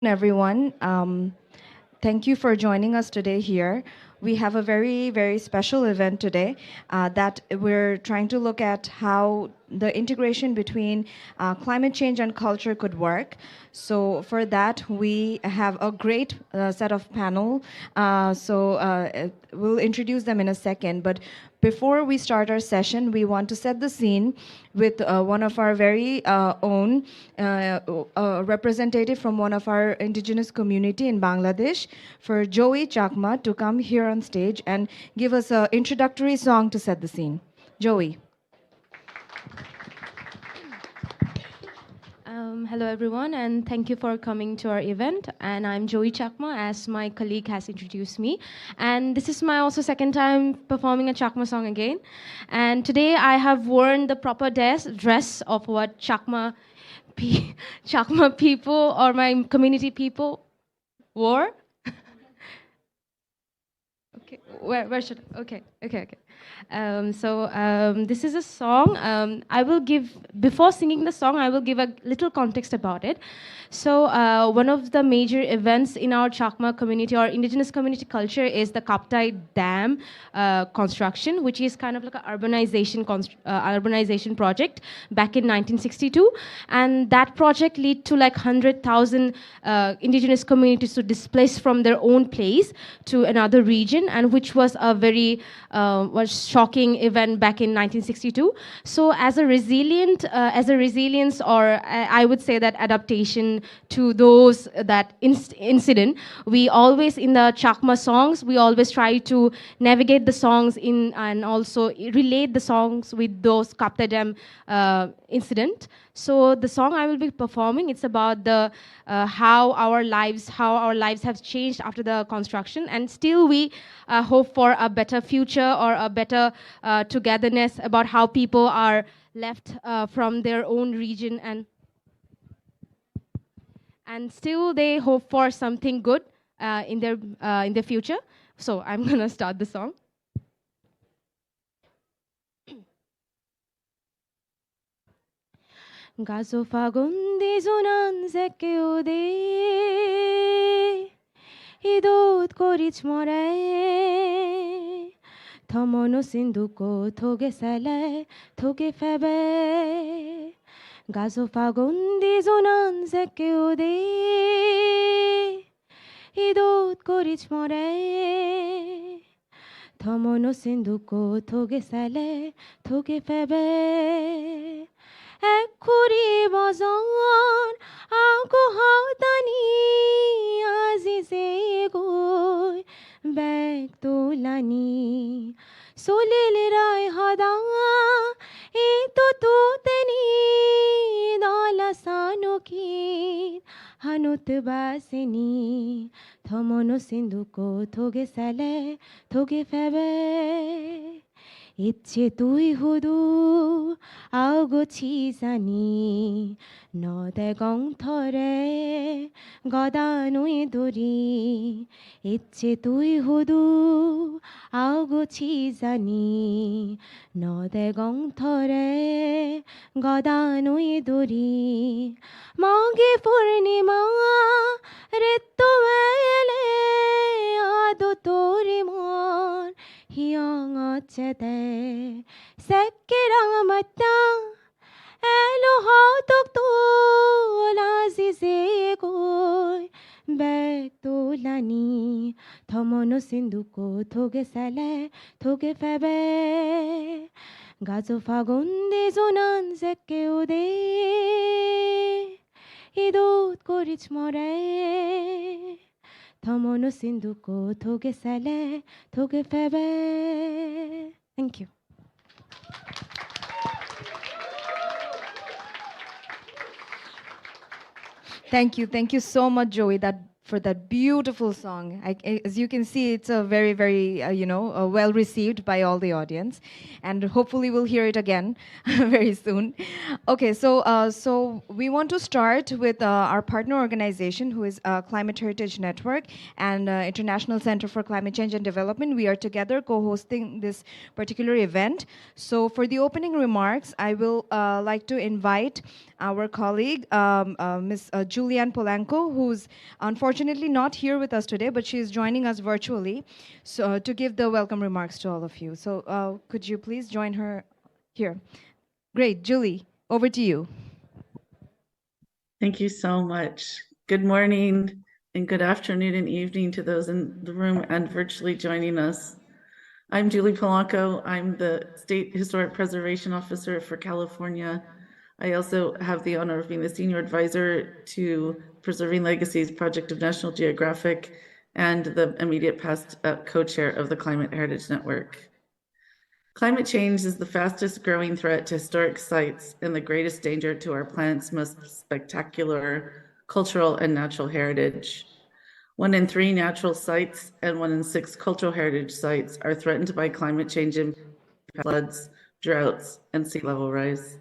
Everyone. Thank you for joining us today here. We have a very, very special event today that we're trying to look at how the integration between climate change and culture could work. So for that, we have a great set of panel. We'll introduce them in a second. But before we start our session, we want to set the scene with one of our very own representative from one of our indigenous community in Bangladesh, for Joey Chakma to come here on stage and give us an introductory song to set the scene. Joey. Hello, everyone, and thank you for coming to our event. And I'm Joey Chakma, as my colleague has introduced me. And this is my also second time performing a Chakma song again. And today I have worn the proper dress of what Chakma people or my community people wore. Okay, where should okay. This is a song. I will give, before singing the song, I will give a little context about it. So one of the major events in our Chakma community or indigenous community culture is the Kaptai Dam construction, which is kind of like an urbanization project back in 1962. And that project led to like 100,000 indigenous communities to displace from their own place to another region, and which was a very shocking event back in 1962. So as a resilience, or I would say that adaptation to that incident, we always, in the Chakma songs, we always try to navigate the songs in and also relate the songs with those Kapta Dam incident. So the song I will be performing, it's about the how our lives have changed after the construction, and still we hope for a better future or a better togetherness, about how people are left from their own region, and still they hope for something good in their future. So I'm gonna start the song. Gaso fagundi zunan zekeo de idot korich more thamono sinduko thoge sale thoge febe gaso fagundi zunan zekeo de idot korich more thamono sinduko thoge sale thoge febe Ekuri bazan aku hautani azize goy bek tulani solil rai hada ito tuteni dalasano ki hanut basini thamono sinduko thoge sale thoge febe ইচ্ছে তুই হুদু আউগছি জানি নদে গংথরে গদা নুই দরি ইচ্ছে তুই হুদু আউগছি জানি নদে গংথরে গদা নুই দরি মগে পূর্ণিমা রেতো মেলে আদো তোরে মন Hiang ochete sekirang mata elo hautok tu lazize koi bek tulani thamono sinduko thoge sale thoge febe gazo fagundi zonan zeke ude idot korich more thamono sinduko thoge sale thoge febe. Thank you. Thank you so much, Joey, for that beautiful song. As you can see, it's a very, very, well received by all the audience, and hopefully we'll hear it again very soon. Okay, so we want to start with our partner organization, who is Climate Heritage Network and International Center for Climate Change and Development. We are together co-hosting this particular event. So for the opening remarks, I will like to invite our colleague, Miss Julianne Polanco, who's unfortunately not here with us today, but she is joining us virtually so, to give the welcome remarks to all of you. So could you please join her here? Great. Julie, over to you. Thank you so much. Good morning and good afternoon and evening to those in the room and virtually joining us. I'm Julie Polanco. I'm the State Historic Preservation Officer for California. I also have the honor of being the Senior Advisor to Preserving Legacies Project of National Geographic and the immediate past co-chair of the Climate Heritage Network. Climate change is the fastest growing threat to historic sites and the greatest danger to our planet's most spectacular cultural and natural heritage. 1 in 3 natural sites and 1 in 6 cultural heritage sites are threatened by climate change and floods, droughts, and sea level rise.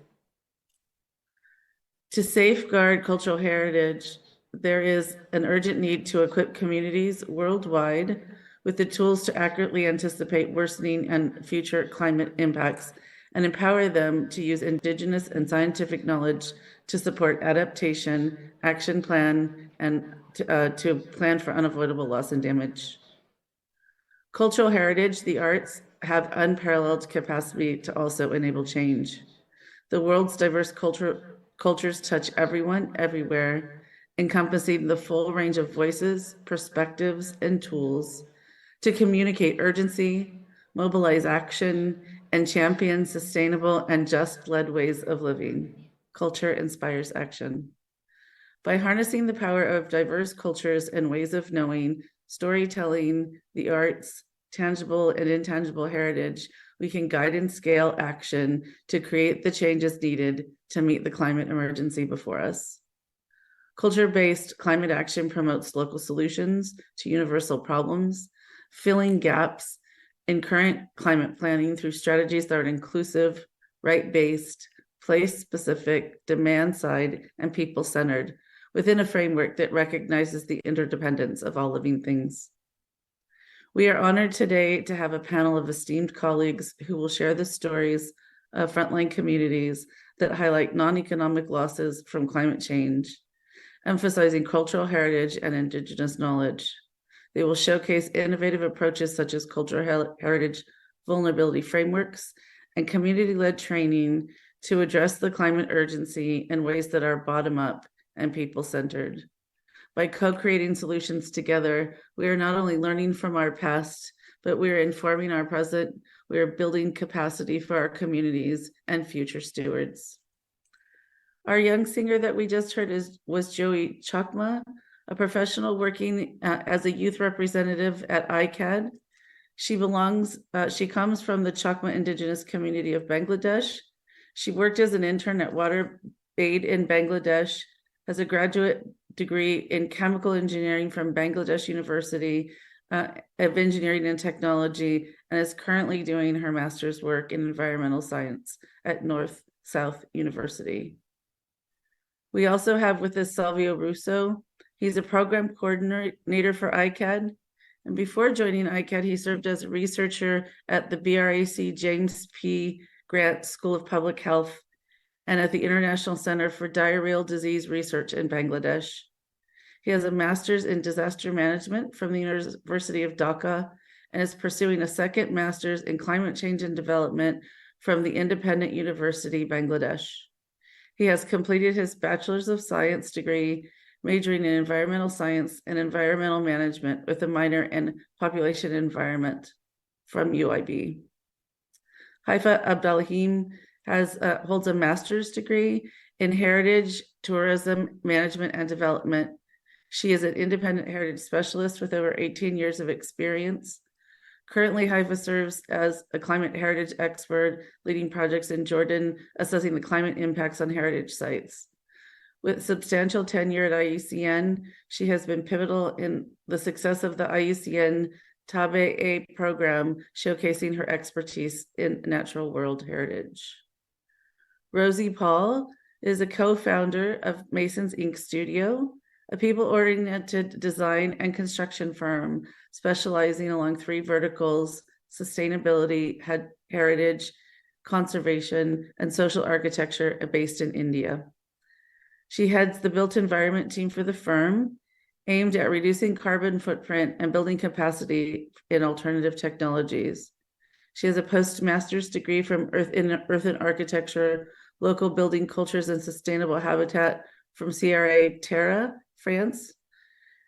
To safeguard cultural heritage, there is an urgent need to equip communities worldwide with the tools to accurately anticipate worsening and future climate impacts and empower them to use indigenous and scientific knowledge to support adaptation, action plan, and to plan for unavoidable loss and damage. Cultural heritage, the arts, have unparalleled capacity to also enable change. The world's diverse cultures touch everyone, everywhere, encompassing the full range of voices, perspectives, and tools to communicate urgency, mobilize action, and champion sustainable and just-led ways of living. Culture inspires action. By harnessing the power of diverse cultures and ways of knowing, storytelling, the arts, tangible and intangible heritage, we can guide and scale action to create the changes needed to meet the climate emergency before us. Culture-based climate action promotes local solutions to universal problems, filling gaps in current climate planning through strategies that are inclusive, right-based, place-specific, demand-side, and people-centered within a framework that recognizes the interdependence of all living things. We are honored today to have a panel of esteemed colleagues who will share the stories of frontline communities that highlight non-economic losses from climate change, emphasizing cultural heritage and indigenous knowledge. They will showcase innovative approaches such as cultural heritage vulnerability frameworks and community-led training to address the climate urgency in ways that are bottom-up and people-centered. By co-creating solutions together, we are not only learning from our past, but we are informing our present. We are building capacity for our communities and future stewards. Our young singer that we just heard was Joey Chakma, a professional working as a youth representative at ICAD. She comes from the Chakma indigenous community of Bangladesh. She worked as an intern at WaterAid in Bangladesh, has a graduate degree in chemical engineering from Bangladesh University of Engineering and Technology, and is currently doing her master's work in environmental science at North South University. We also have with us Salvio Russo. He's a program coordinator for ICAD. And before joining ICAD, he served as a researcher at the BRAC James P. Grant School of Public Health and at the International Center for Diarrheal Disease Research in Bangladesh. He has a master's in disaster management from the University of Dhaka and is pursuing a second master's in climate change and development from the Independent University, Bangladesh. He has completed his Bachelor's of Science degree, majoring in environmental science and environmental management with a minor in population environment from UIB. Haifa Abdalhim holds a master's degree in heritage, tourism, management, and development. She is an independent heritage specialist with over 18 years of experience. Currently, Haifa serves as a climate heritage expert, leading projects in Jordan, assessing the climate impacts on heritage sites. With substantial tenure at IUCN, she has been pivotal in the success of the IUCN Tabe program, showcasing her expertise in natural world heritage. Rosie Paul is a co-founder of Masons Ink Studio, a people-oriented design and construction firm specializing along 3 verticals: sustainability, heritage, conservation, and social architecture based in India. She heads the built environment team for the firm, aimed at reducing carbon footprint and building capacity in alternative technologies. She has a postmaster's degree from Earth and Architecture, Local Building Cultures and Sustainable Habitat from CRA Terra, France,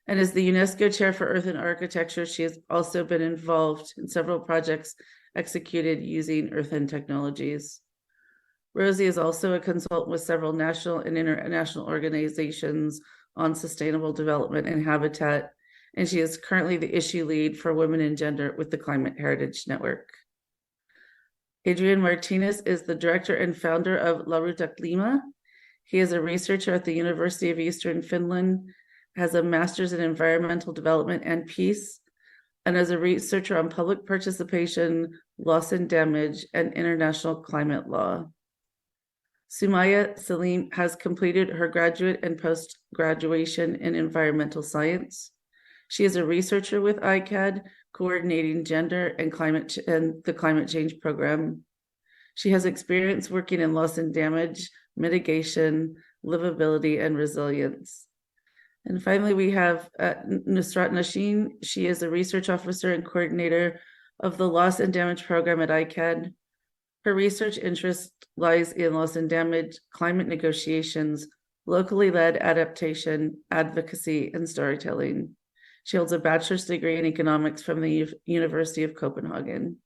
and is the UNESCO Chair for Earth and Architecture. She has also been involved in several projects executed using earthen technologies. Rosie is also a consultant with several national and international organizations on sustainable development and habitat, and she is currently the issue lead for women and gender with the Climate Heritage Network. Adrian Martinez is the director and founder of La Ruta Clima. He is a researcher at the University of Eastern Finland, has a master's in environmental development and peace, and as a researcher on public participation, loss and damage, and international climate law. Sumaya Salim has completed her graduate and post-graduation in environmental science. She is a researcher with ICAD, coordinating gender and the climate change program. She has experience working in loss and damage, mitigation, livability, and resilience. And finally, we have Nusrat Nashin. She is a research officer and coordinator of the loss and damage program at ICAD. Her research interest lies in loss and damage, climate negotiations, locally led adaptation, advocacy, and storytelling. She holds a bachelor's degree in economics from the University of Copenhagen.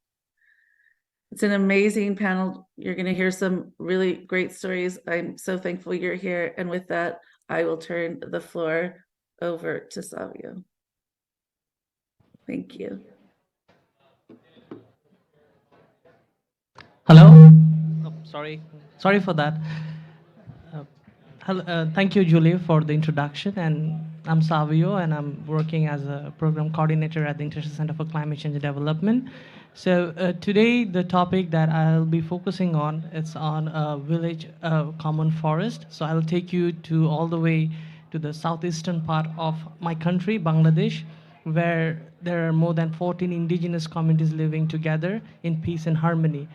It's an amazing panel. You're going to hear some really great stories. I'm so thankful you're here. And with that, I will turn the floor over to Savio. Thank you. Hello. Oh, sorry for that. Thank you, Julie, for the introduction. And I'm Savio, and I'm working as a program coordinator at the International Center for Climate Change and Development. So today, the topic that I'll be focusing on is on a village common forest. So I'll take you to all the way to the southeastern part of my country, Bangladesh, where there are more than 14 indigenous communities living together in peace and harmony.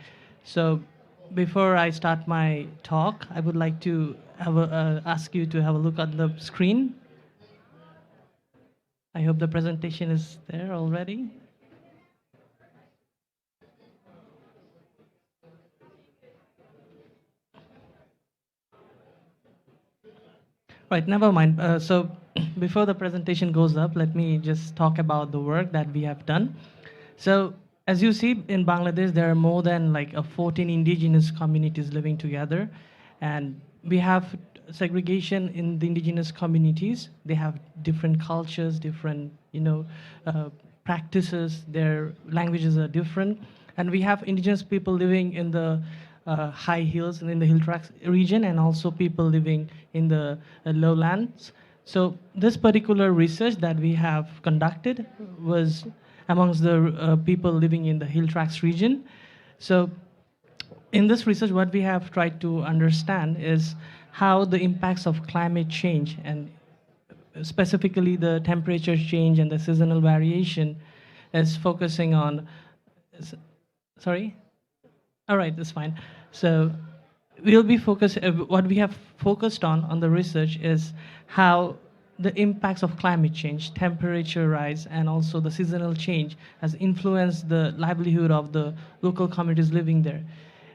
So before I start my talk, I would like to ask you to have a look at the screen. I hope the presentation is there already. Right, never mind. So before the presentation goes up, let me just talk about the work that we have done. So as you see, in Bangladesh, there are more than 14 indigenous communities living together. And we have segregation in the indigenous communities. They have different cultures, different practices. Their languages are different. And we have indigenous people living in the high hills and in the hill tracts region, and also people living in the lowlands. So this particular research that we have conducted was amongst the people living in the hill tracts region. So in this research, what we have tried to understand is how the impacts of climate change, and specifically the temperature change and the seasonal variation, is focusing on, sorry? All right, that's fine. So we'll be what we have focused on the research is how the impacts of climate change, temperature rise, and also the seasonal change has influenced the livelihood of the local communities living there.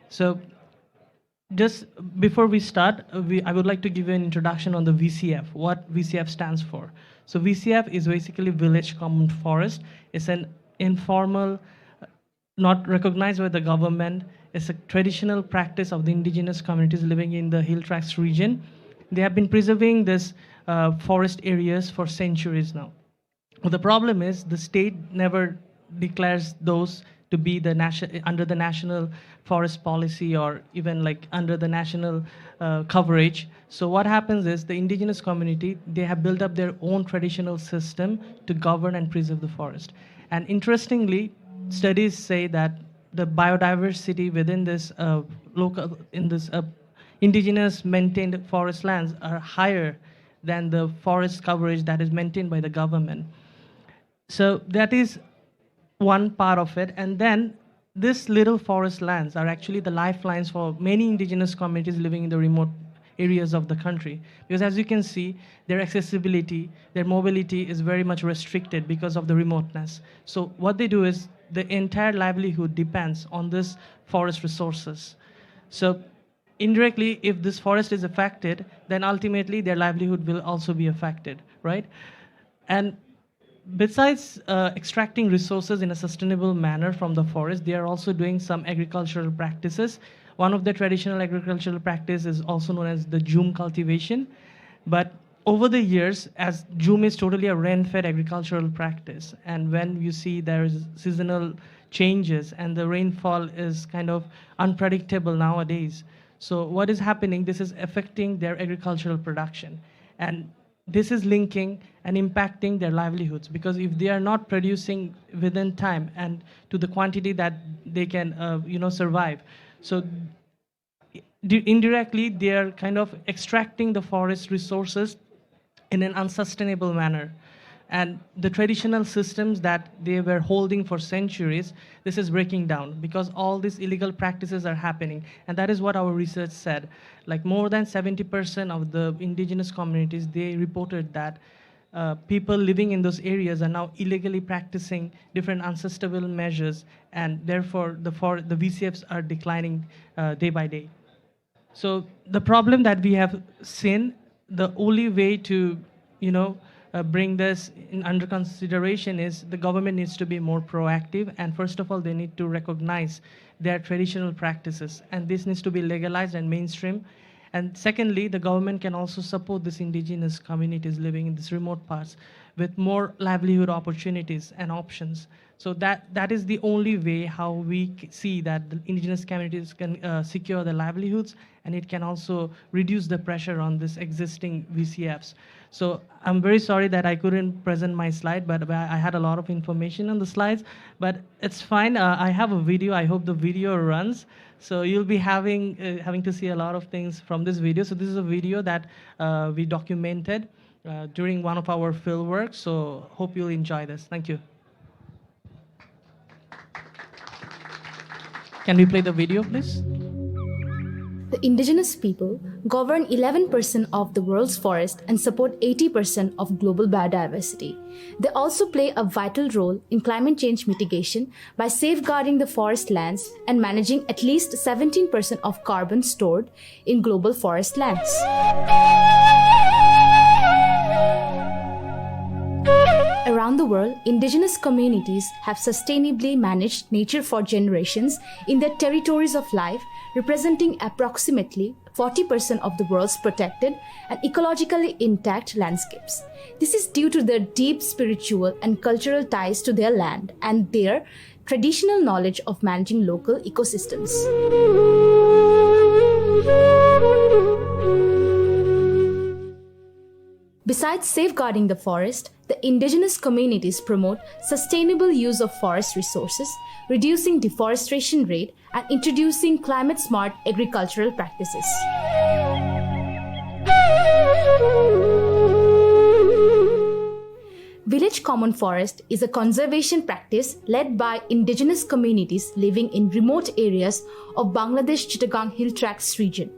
So just before we start, I would like to give you an introduction on the VCF, what VCF stands for. So VCF is basically Village Common Forest. It's an informal, not recognized by the government. It's a traditional practice of the indigenous communities living in the hill tracts region. They have been preserving this forest areas for centuries now. Well, the problem is the state never declares those to be under the national forest policy, or even under the national coverage. So what happens is the indigenous community, they have built up their own traditional system to govern and preserve the forest. And interestingly, studies say that the biodiversity within this indigenous maintained forest lands are higher than the forest coverage that is maintained by the government. So that is one part of it. And then this little forest lands are actually the lifelines for many indigenous communities living in the remote areas of the country. Because as you can see, their accessibility, their mobility is very much restricted because of the remoteness. So what they do is the entire livelihood depends on this forest resources. So indirectly, if this forest is affected, then ultimately their livelihood will also be affected, right? And besides extracting resources in a sustainable manner from the forest, they are also doing some agricultural practices. One of the traditional agricultural practice is also known as the jhum cultivation. But over the years, as jhum is totally a rain-fed agricultural practice, and when you see there is seasonal changes and the rainfall is kind of unpredictable nowadays, so what is happening, this is affecting their agricultural production. And this is linking and impacting their livelihoods, because if they are not producing within time and to the quantity that they can survive, so indirectly they are kind of extracting the forest resources in an unsustainable manner. And the traditional systems that they were holding for centuries, this is breaking down because all these illegal practices are happening. And that is what our research said. Like more than 70% of the indigenous communities, they reported that people living in those areas are now illegally practicing different unsustainable measures, and therefore the VCFs are declining day by day. So the problem that we have seen, the only way to, bring this under consideration is the government needs to be more proactive, and first of all, they need to recognize their traditional practices, and this needs to be legalized and mainstream. And secondly, the government can also support these indigenous communities living in these remote parts with more livelihood opportunities and options. So that is the only way how we see that the indigenous communities can secure their livelihoods, and it can also reduce the pressure on this existing VCFs. So I'm very sorry that I couldn't present my slide, but I had a lot of information on the slides, but it's fine. I have a video. I hope the video runs. So you'll be having to see a lot of things from this video. So this is a video that we documented during one of our field work. So hope you'll enjoy this. Thank you. Can we play the video, please? The indigenous people govern 11% of the world's forest and support 80% of global biodiversity. They also play a vital role in climate change mitigation by safeguarding the forest lands and managing at least 17% of carbon stored in global forest lands. Around the world, indigenous communities have sustainably managed nature for generations in their territories of life, representing approximately 40% of the world's protected and ecologically intact landscapes. This is due to their deep spiritual and cultural ties to their land and their traditional knowledge of managing local ecosystems. Besides safeguarding the forest, the indigenous communities promote sustainable use of forest resources, reducing deforestation rate, and introducing climate-smart agricultural practices. Village common forest is a conservation practice led by indigenous communities living in remote areas of Bangladesh Chittagong Hill Tracts region.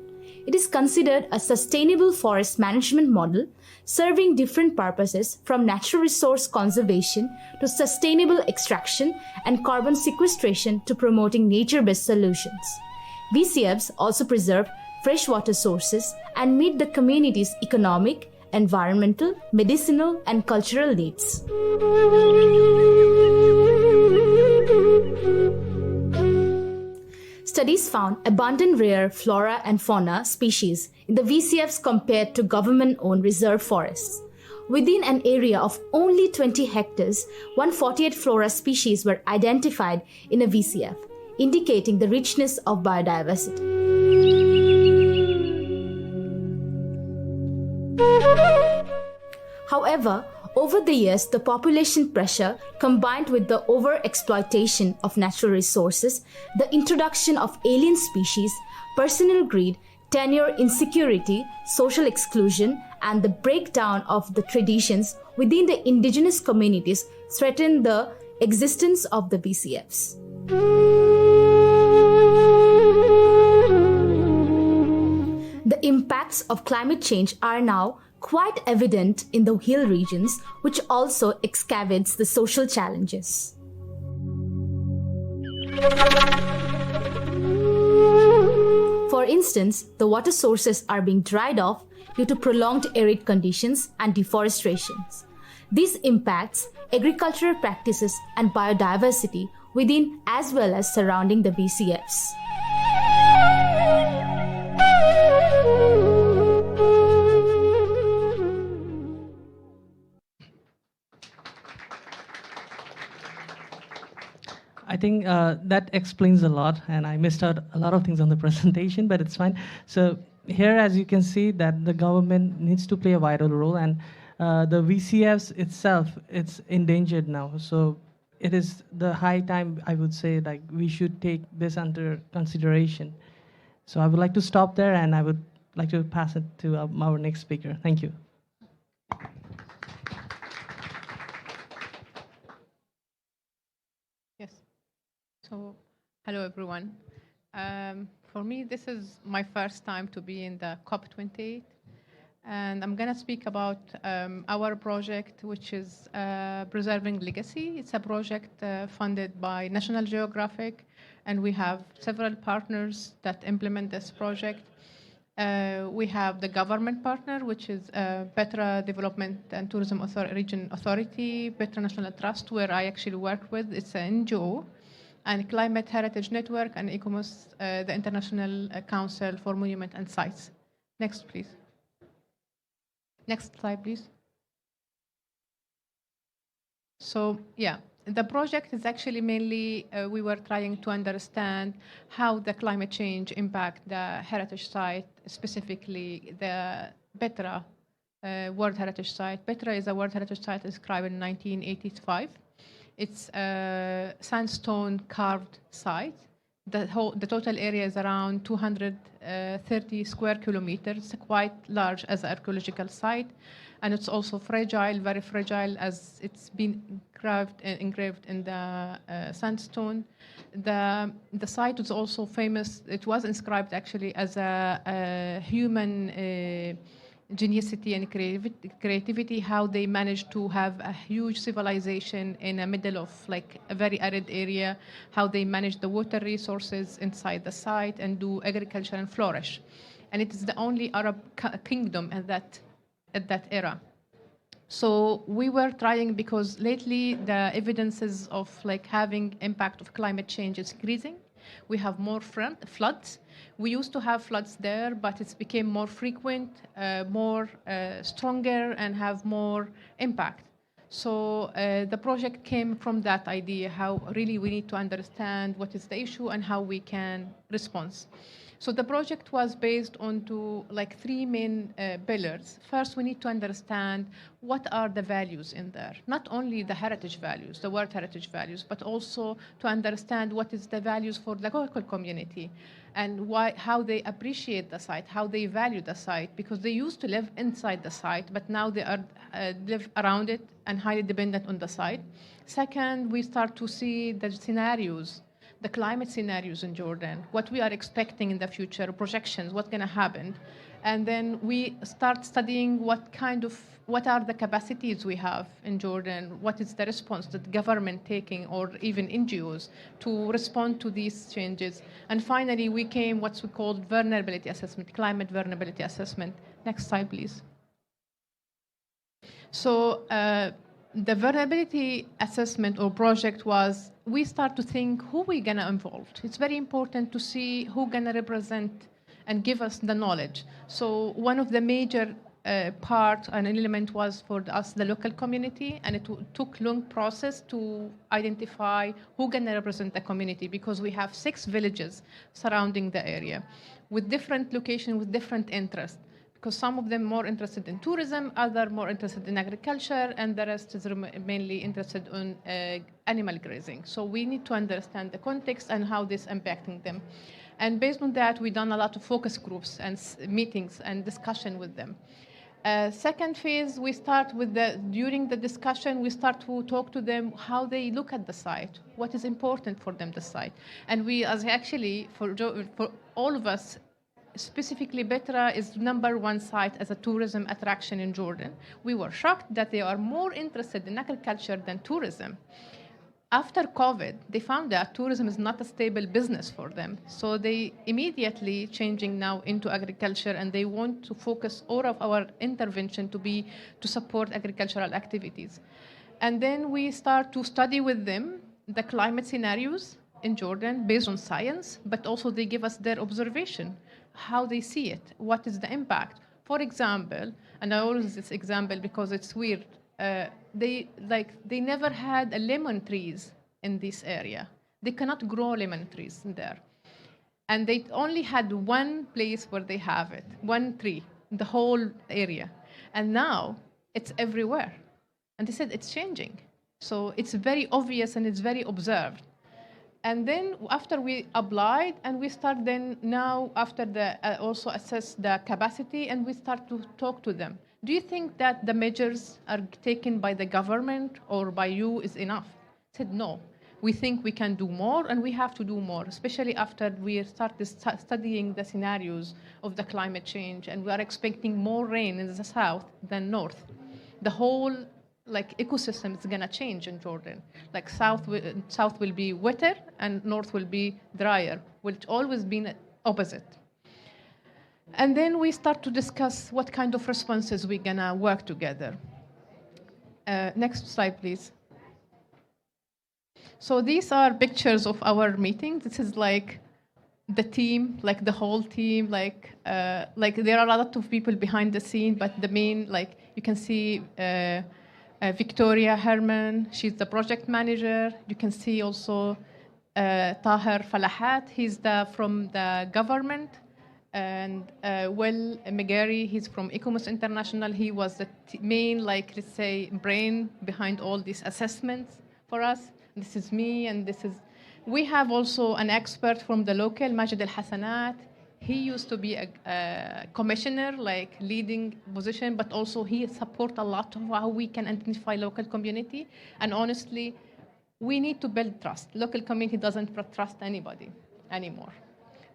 It is considered a sustainable forest management model serving different purposes from natural resource conservation to sustainable extraction and carbon sequestration to promoting nature-based solutions. VCFs also preserve freshwater sources and meet the community's economic, environmental, medicinal, and cultural needs. Studies found abundant rare flora and fauna species in the VCFs compared to government-owned reserve forests. Within an area of only 20 hectares, 148 flora species were identified in a VCF, indicating the richness of biodiversity. However, over the years, the population pressure combined with the overexploitation of natural resources, the introduction of alien species, personal greed, tenure insecurity, social exclusion, and the breakdown of the traditions within the indigenous communities threaten the existence of the VCFs. The The impacts of climate change are now quite evident in the hill regions, which also excavates the social challenges. For instance, the water sources are being dried off due to prolonged arid conditions and deforestation. This impacts agricultural practices and biodiversity within as well as surrounding the BCFs. I think that explains a lot, and I missed out a lot of things on the presentation, but it's fine. So here, as you can see, that the government needs to play a vital role, and the VCFs itself, it's endangered now. So it is the high time, I would say, like we should take this under consideration. So I would like to stop there, and I would like to pass it to our next speaker. Thank you. Yes. So, hello everyone. For me, this is my first time to be in the COP28, and I'm going to speak about our project, which is Preserving Legacy. It's a project funded by National Geographic, and we have several partners that implement this project. We have the government partner, which is Petra Development and Tourism Region Authority, Petra National Trust, where I actually work with. It's an NGO, and Climate Heritage Network, and ICOMOS, the International Council for Monument and Sites. Next, please. Next slide, please. So, yeah. The project is actually mainly, we were trying to understand how the climate change impact the heritage site, specifically the Petra World Heritage Site. Petra is a World Heritage Site described in 1985. It's a sandstone carved site. The total area is around 230 square kilometers. It's quite large as an archaeological site. And it's also fragile, very fragile, as it's been engraved in the sandstone. The site was also famous. It was inscribed actually as a human geniusity and creativity, how they managed to have a huge civilization in the middle of like a very arid area, how they managed the water resources inside the site and do agriculture and flourish. And it is the only Arab kingdom at that era. So we were trying, because lately the evidences of like having impact of climate change is increasing. We have more floods. We used to have floods there, but it's became more frequent, more stronger, and have more impact. So the project came from that idea, how really we need to understand what is the issue and how we can respond. So the project was based on like three main pillars. First, we need to understand what are the values in there, not only the heritage values, the World Heritage values, but also to understand what is the values for the local community and how they appreciate the site, how they value the site, because they used to live inside the site, but now they are live around it and highly dependent on the site. Second, we start to see the scenarios, the climate scenarios in Jordan, what we are expecting in the future, projections, what's going to happen. And then we start studying what are the capacities we have in Jordan, what is the response that the government taking, or even NGOs, to respond to these changes. And finally, we came what's we called vulnerability assessment, climate vulnerability assessment. Next slide, please. So the vulnerability assessment or project was, we start to think who we're going to involve. It's very important to see who going to represent and give us the knowledge. So one of the major part and element was for us, the local community, and it took long process to identify who going to represent the community, because we have 6 villages surrounding the area with different locations, with different interests. Because some of them more interested in tourism, other more interested in agriculture, and the rest is mainly interested in animal grazing. So we need to understand the context and how this impacting them. And based on that, we've done a lot of focus groups and meetings and discussion with them. Second phase, we start with during the discussion, we start to talk to them how they look at the site, what is important for them, the site. And we, as actually, for all of us, specifically Petra is #1 site as a tourism attraction in Jordan. We were shocked that they are more interested in agriculture than tourism. After COVID, they found that tourism is not a stable business for them. So they immediately changing now into agriculture, and they want to focus all of our intervention to support agricultural activities. And then we start to study with them the climate scenarios in Jordan based on science, but also they give us their observation, how they see it, what is the impact. For example, and I always use this example because it's weird, they never had a lemon trees in this area. They cannot grow lemon trees in there. And they only had one place where they have it, one tree, in the whole area. And now it's everywhere. And they said it's changing. So it's very obvious and it's very observed. And then after we applied, and we start then now after the also assess the capacity, and we start to talk to them. Do you think that the measures are taken by the government or by you is enough? I said no. We think we can do more, and we have to do more, especially after we started studying the scenarios of the climate change, and we are expecting more rain in the south than north. The whole ecosystem is gonna change in Jordan. Like south will be wetter and north will be drier, which always been opposite. And then we start to discuss what kind of responses we're gonna work together. Next slide, please. So these are pictures of our meeting. This is like the team, like the whole team, like there are a lot of people behind the scene, but the main, you can see Victoria Herman, she's the project manager. You can see also Taher Falahat, he's from the government. And Will Megari, he's from Ecomos International. He was the main, let's say, brain behind all these assessments for us. This is me, and we have also an expert from the local, Majid Al-Hassanat. He used to be a commissioner, leading position, but also he support a lot of how we can identify local community. And honestly, we need to build trust. Local community doesn't trust anybody anymore.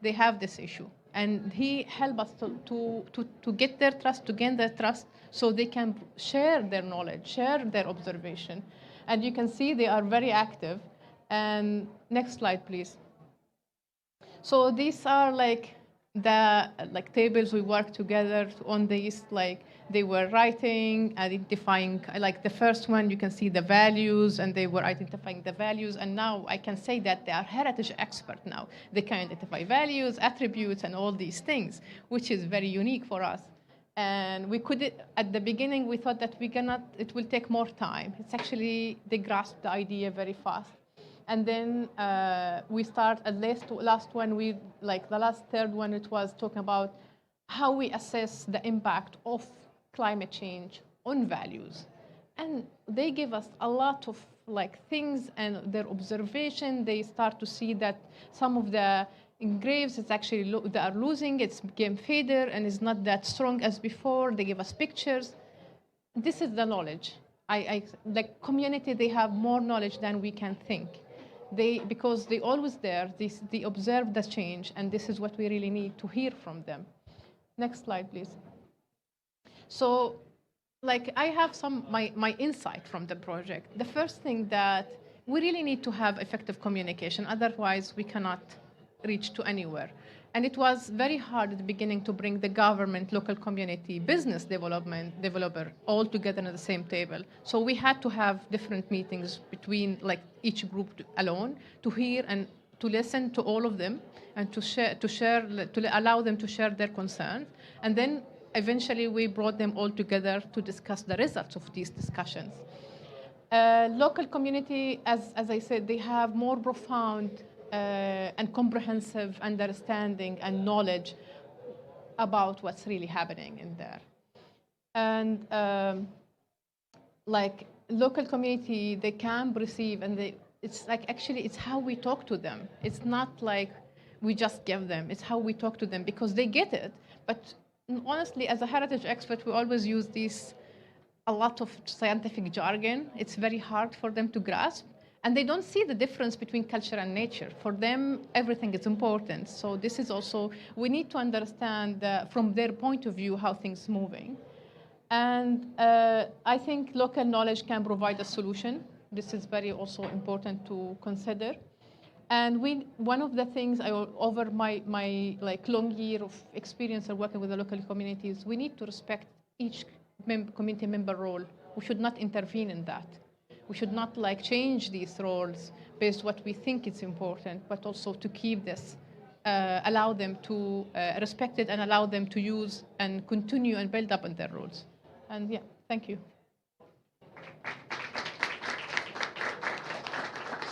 They have this issue. And he helped us to get their trust, to gain their trust, so they can share their knowledge, share their observation. And you can see they are very active. And next slide, please. So these are the tables we work together on these. They were writing, identifying. The first one, you can see the values, and they were identifying the values. And now I can say that they are heritage expert now. They can identify values, attributes, and all these things, which is very unique for us. And we could, at the beginning, we thought that it will take more time. It's actually, they grasped the idea very fast. And then we start at last one, the last third one, it was talking about how we assess the impact of climate change on values. And they give us a lot of things and their observation. They start to see that some of the engraves, it's actually they are losing its game fader and is not that strong as before. They give us pictures. This is the knowledge. The community, they have more knowledge than we can think. Because they always there, they observe the change, and this is what we really need to hear from them. Next slide, please. So, I have my insight from the project. The first thing that we really need to have effective communication, otherwise we cannot reach to anywhere. And it was very hard at the beginning to bring the government, local community, business developer all together at the same table. So we had to have different meetings between each group alone to hear and to listen to all of them and to allow them to share their concerns. And then eventually we brought them all together to discuss the results of these discussions. Local community, as I said, they have more profound and comprehensive understanding and knowledge about what's really happening in there. And local community, they can perceive, and it's actually it's how we talk to them. It's not we just give them, it's how we talk to them, because they get it. But honestly, as a heritage expert, we always use a lot of scientific jargon. It's very hard for them to grasp. And they don't see the difference between culture and nature. For them, everything is important. So this is also, we need to understand from their point of view how things moving. And I think local knowledge can provide a solution. This is very also important to consider. And one of the things over my like long year of experience of working with the local communities, we need to respect each community member role. We should not intervene in that. We should not like change these roles based what we think is important, but also to keep this, allow them to respect it and allow them to use and continue and build up on their roles. And yeah, thank you.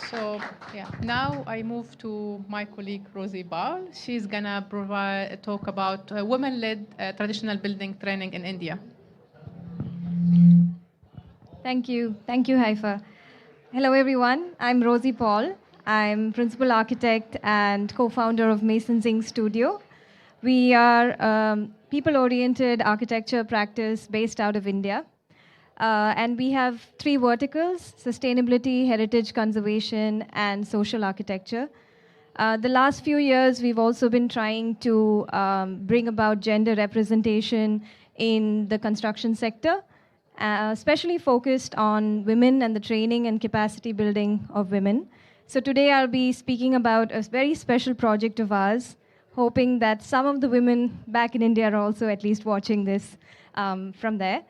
So yeah, now I move to my colleague Rosie Bal. She's gonna talk about women-led traditional building training in India. Thank you, Haifa. Hello, everyone. I'm Rosie Paul. I'm principal architect and co-founder of Masons Inc. Studio. We are people-oriented architecture practice based out of India. And we have 3 verticals: sustainability, heritage conservation, and social architecture. The last few years, we've also been trying to bring about gender representation in the construction sector, especially focused on women and the training and capacity building of women. So today I'll be speaking about a very special project of ours, hoping that some of the women back in India are also at least watching this from there.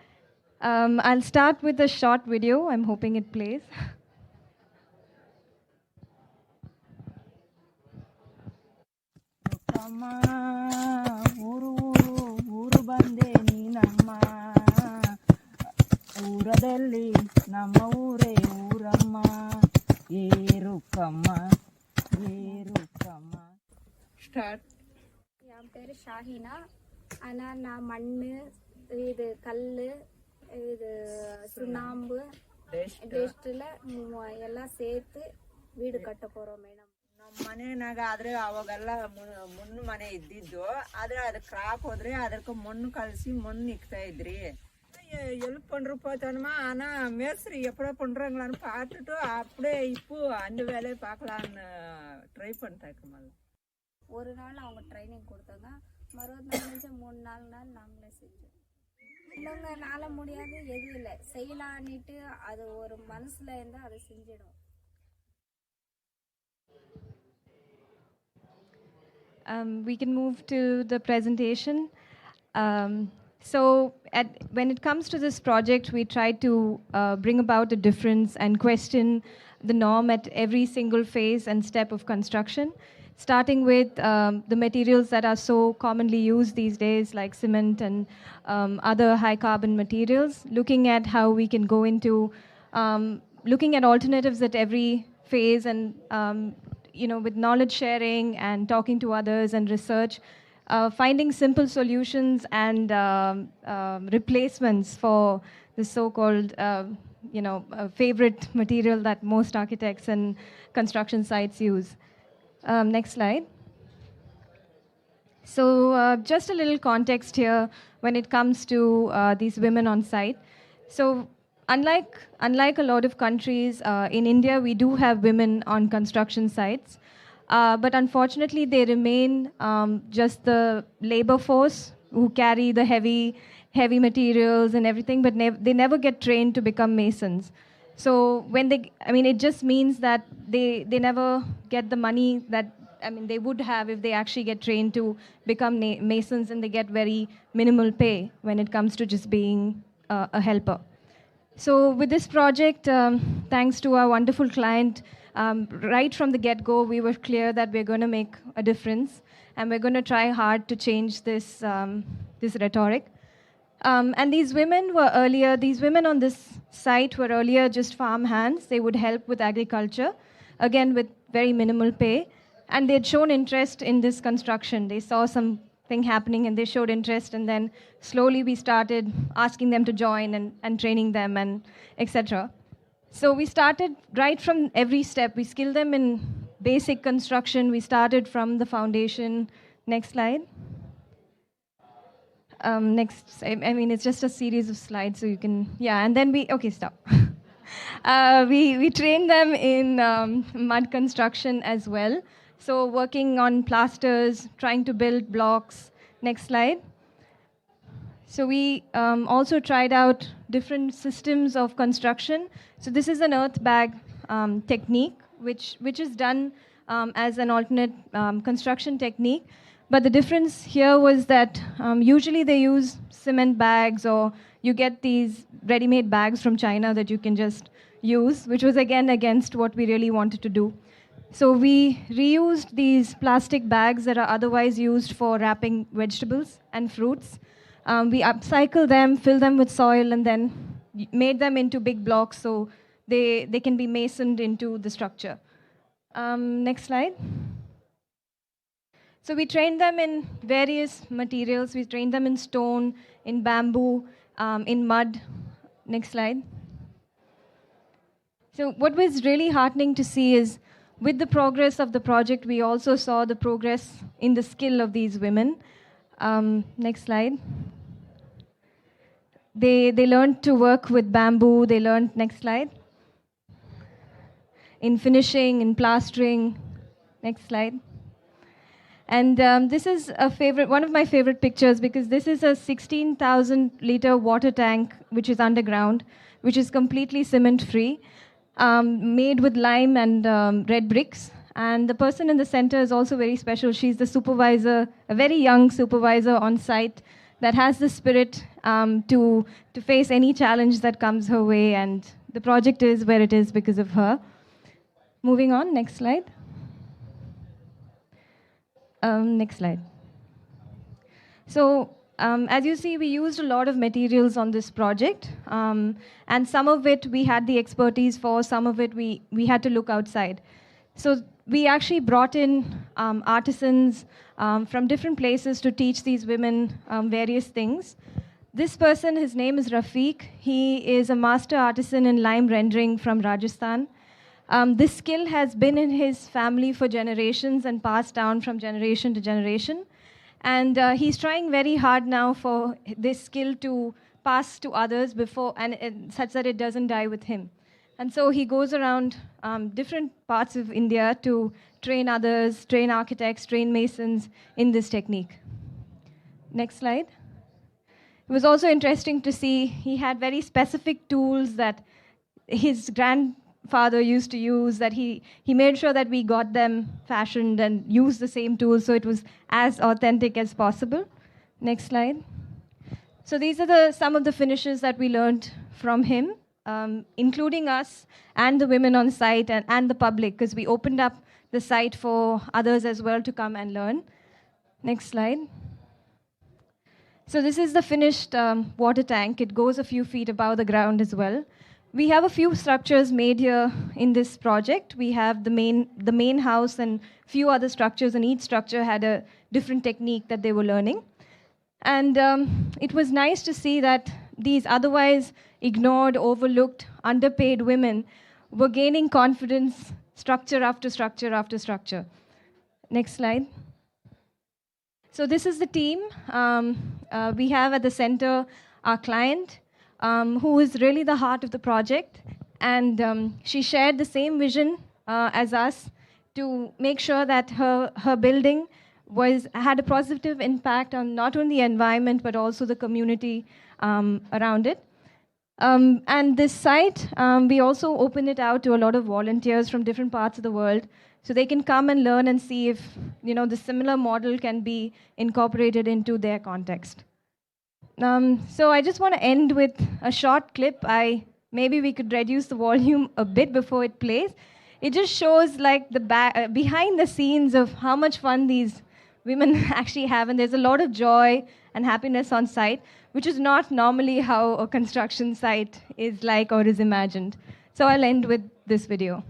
I'll start with a short video. I'm hoping it plays. ಊರದಲ್ಲಿ ನಮ್ಮ ಊರೇ ಊರಮ್ಮ ಏರುಕಮ್ಮ ಏರುಕಮ್ಮ start. என் பேர் ஷாஹினா. ஆனால் நான் மண், இது கல், இது சுண்ணாம்பு, டெஸ்ட்டில் எல்லாம் சேர்த்து வீடு ಕಟ್ಟ போகிறோம் ಮೇಡಮ್. ನಮ್ಮ ಮನೆನಾಗ ಆದ್ರೆ ಅವಾಗೆಲ್ಲ ಮಣ್ಣು ಮನೆ ಇದ್ದಿದ್ದು, ಆದ್ರೆ ಅದಕ್ಕೆ ಕ್ರಾಪ್ ಹೋದ್ರೆ ಅದಕ್ಕೆ ಮಣ್ಣು ಕಲಸಿ ಮಣ್ಣು ಇಕ್ತಾ ಇದ್ರಿ. எழுப்பு போத்தோணுமா, ஆனால் மேஸ்திரி எப்படா பண்ணுறாங்களான்னு பார்த்துட்டு அப்படியே இப்போ அந்த வேலையை பார்க்கலான்னு ட்ரை பண்ணிட்டாக்கம்மா. ஒரு நாள் அவங்க ட்ரைனிங் கொடுத்தாங்க, மறுபடியும் நாள் 3-4 நாள் நாங்களே செஞ்சோம். இல்லைங்க நாள முடியாது எதுவும் இல்லை, செய்யலான்னுட்டு அது ஒரு மனசில் இருந்தால் அதை செஞ்சிடும். We can move to the presentation. So when it comes to this project, we try to bring about a difference and question the norm at every single phase and step of construction, starting with the materials that are so commonly used these days, like cement and other high carbon materials, looking at how we can go into looking at alternatives at every phase, and with knowledge sharing and talking to others and research, finding simple solutions and replacements for the so-called favorite material that most architects and construction sites use. Next slide. So just a little context here when it comes to these women on site. So unlike a lot of countries, in India we do have women on construction sites. But unfortunately, they remain just the labor force who carry the heavy materials and everything, but they never get trained to become masons. So it just means that they never get the money that they would have if they actually get trained to become masons, and they get very minimal pay when it comes to just being a helper. So with this project, thanks to our wonderful client, right from the get-go, we were clear that we're going to make a difference, and we're going to try hard to change this rhetoric. And these women on this site were earlier just farm hands. They would help with agriculture, again with very minimal pay, and they'd shown interest in this construction. They saw something happening and they showed interest, and then slowly we started asking them to join and training them and etc. So we started right from every step. We skilled them in basic construction. We started from the foundation. Next slide. Next, it's just a series of slides, so you can, and then okay, stop. We train them in mud construction as well. So working on plasters, trying to build blocks. Next slide. So we also tried out different systems of construction. So this is an earth bag technique, which is done as an alternate construction technique. But the difference here was that usually they use cement bags, or you get these ready-made bags from China that you can just use, which was again against what we really wanted to do. So we reused these plastic bags that are otherwise used for wrapping vegetables and fruits. We upcycled them, filled them with soil, and then made them into big blocks so they can be masoned into the structure. Next slide. So we trained them in various materials. We trained them in stone, in bamboo, in mud. Next slide. So what was really heartening to see is, with the progress of the project, we also saw the progress in the skill of these women. Next slide. They learned to work with bamboo. They learned, next slide, in finishing, in plastering. Next slide. And this is one of my favorite pictures, because this is a 16,000-liter water tank, which is underground, which is completely cement-free, made with lime and red bricks. And the person in the center is also very special. She's the supervisor, a very young supervisor on site that has the spirit to face any challenge that comes her way. And the project is where it is because of her. Moving on, next slide. Next slide. So as you see, we used a lot of materials on this project, and some of it we had the expertise for, some of it we had to look outside. So we actually brought in artisans from different places to teach these women various things. This person, his name is Rafiq. He is a master artisan in lime rendering from Rajasthan. This skill has been in his family for generations and passed down from generation to generation. And he's trying very hard now for this skill to pass to others before, and such that it doesn't die with him. And so he goes around different parts of India to train others, train architects, train masons in this technique. Next slide. It was also interesting to see he had very specific tools that his grandfather used to use, that he made sure that we got them fashioned and used the same tools so it was as authentic as possible. Next slide. So these are some of the finishes that we learned from him, including us and the women on site and the public, because we opened up the site for others as well to come and learn. Next slide. So this is the finished water tank. It goes a few feet above the ground as well. We have a few structures made here in this project. We have the main house and few other structures, and each structure had a different technique that they were learning. And it was nice to see that these otherwise ignored, overlooked, underpaid women were gaining confidence, structure after structure after structure. Next slide. So this is the team. We have at the center our client, who is really the heart of the project. And she shared the same vision as us to make sure that her building had a positive impact on not only the environment, but also the community around it. And this site, we also open it out to a lot of volunteers from different parts of the world, so they can come and learn and see if the similar model can be incorporated into their context. So I just want to end with a short clip. Maybe we could reduce the volume a bit before it plays. It just shows like the behind the scenes of how much fun these women actually have, and there's a lot of joy and happiness on site, which is not normally how a construction site is like or is imagined. So I'll end with this video.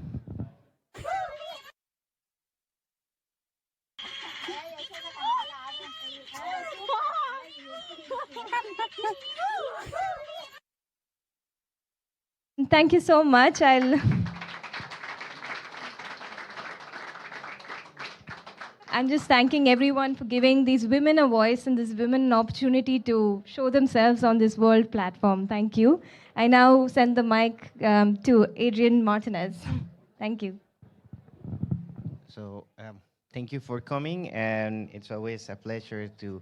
Thank you so much. I'm just thanking everyone for giving these women a voice and these women an opportunity to show themselves on this world platform. Thank you. I now send the mic to Adrian Martinez. Thank you. So thank you for coming, and it's always a pleasure to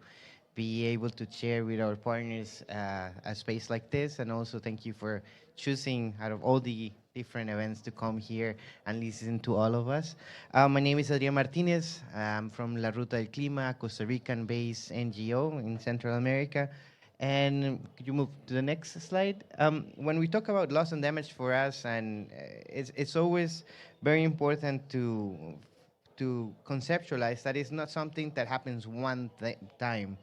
be able to share with our partners a space like this, and also thank you for choosing out of all the different events to come here and listen to all of us. My name is Adrián Martínez. I'm from La Ruta del Clima, Costa Rican-based NGO in Central America. And could you move to the next slide? When we talk about loss and damage for us, and it's always very important to conceptualize that it's not something that happens one time.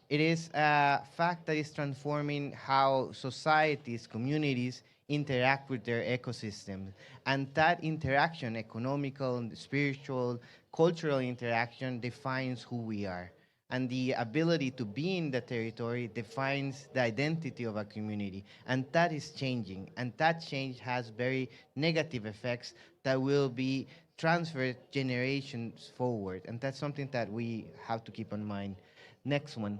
It is a fact that is transforming how societies, communities interact with their ecosystem. And that interaction, economical, spiritual, cultural interaction, defines who we are. And the ability to be in the territory defines the identity of a community. And that is changing. And that change has very negative effects that will be transferred generations forward. And that's something that we have to keep in mind. Next one.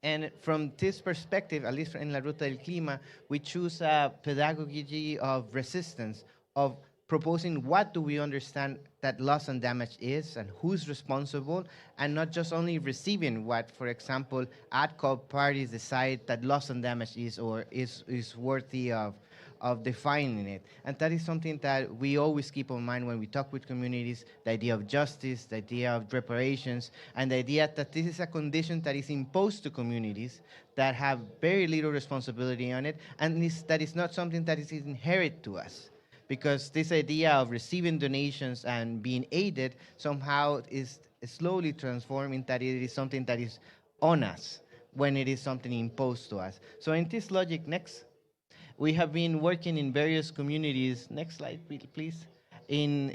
And from this perspective, at least in La Ruta del Clima, we choose a pedagogy of resistance, of proposing what do we understand that loss and damage is and who's responsible, and not just only receiving what, for example, ad hoc parties decide that loss and damage is or is worthy of defining it. And that is something that we always keep in mind when we talk with communities, the idea of justice, the idea of reparations, and the idea that this is a condition that is imposed to communities that have very little responsibility on it, and that is not something that is inherent to us. Because this idea of receiving donations and being aided somehow is slowly transforming that it is something that is on us when it is something imposed to us. So in this logic, next, we have been working in various communities. Next slide, please. And